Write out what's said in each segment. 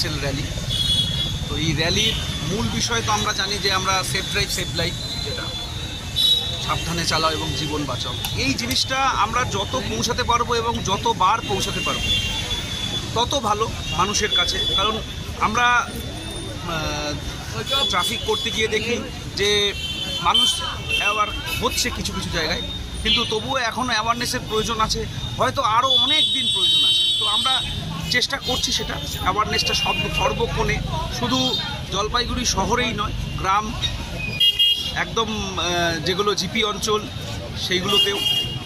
SDSL rally. তো এই র্যালির মূল বিষয় তো আমরা জানি যে আমরা সেফ ড্রাইভ সেভ লাইফ, যেটা সাবধানে চালাও এবং জীবন বাঁচাও। এই জিনিসটা আমরা যত পৌঁছাতে পারবো এবং যতবার পৌঁছাতে পারবো তত ভালো মানুষের কাছে। কারণ আমরা ট্রাফিক করতে গিয়ে দেখি যে মানুষ অ্যাওয়ার হচ্ছে কিছু কিছু জায়গায়, কিন্তু তবুও এখনও অ্যাওয়ারনেসের প্রয়োজন আছে, হয়তো আরও অনেক দিন প্রয়োজন আছে। তো আমরা চেষ্টা করছি সেটা অ্যাওয়ারনেসটা সর্বক্ষণে, শুধু জলপাইগুড়ি শহরেই নয়, গ্রাম একদম যেগুলো জিপি অঞ্চল সেইগুলোতেও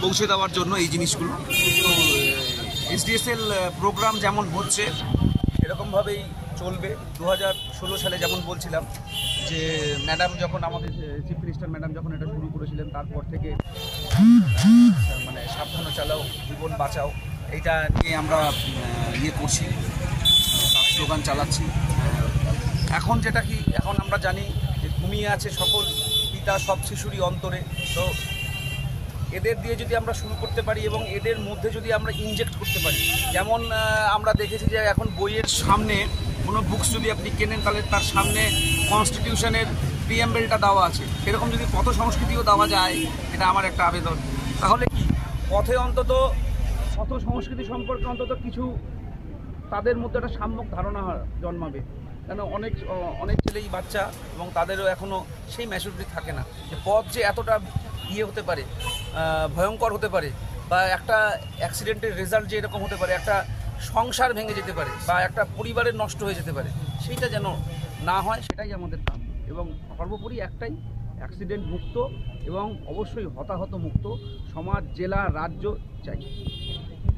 পৌঁছে দেওয়ার জন্য এই জিনিসগুলো। তো SDSL প্রোগ্রাম যেমন হচ্ছে এরকমভাবেই চলবে। 2016 সালে যেমন বলছিলাম যে ম্যাডাম যখন আমাদের চিফ মিনিস্টার ম্যাডাম যখন এটা শুরু করেছিলেন, তারপর থেকে মানে সাবধানে চালাও জীবন বাঁচাও এইটা নিয়ে আমরা করছি, স্লোগান চালাচ্ছি। এখন যেটা কি, এখন আমরা জানি যে ঘুমিয়ে আছে সকল পিতা সব শিশুরই অন্তরে। তো এদের দিয়ে যদি আমরা শুরু করতে পারি এবং এদের মধ্যে যদি আমরা ইনজেক্ট করতে পারি, যেমন আমরা দেখেছি যে এখন বইয়ের সামনে কোনো বুকস যদি আপনি কেনেন তাহলে তার সামনে কনস্টিটিউশনের প্রিএম্বেলটা দেওয়া আছে, সেরকম যদি পথ সংস্কৃতিও দেওয়া যায়, এটা আমার একটা আবেদন। তাহলে কি পথে অন্তত পথ সংস্কৃতি সম্পর্কে অন্তত কিছু তাদের মধ্যে একটা সাম্যক ধারণা জন্মাবে। কেন অনেক ছেলেই বাচ্চা এবং তাদেরও এখনও সেই ম্যাচুরিটি থাকে না যে পথ যে এতটা হতে পারে, ভয়ঙ্কর হতে পারে, বা একটা অ্যাক্সিডেন্টের রেজাল্ট যে এরকম হতে পারে, একটা সংসার ভেঙে যেতে পারে বা একটা পরিবারের নষ্ট হয়ে যেতে পারে, সেইটা যেন না হয়, সেটাই আমাদের কাম। এবং সর্বোপরি একটাই, অ্যাক্সিডেন্ট মুক্ত এবং অবশ্যই হতাহত মুক্ত সমাজ, জেলা, রাজ্য চাই।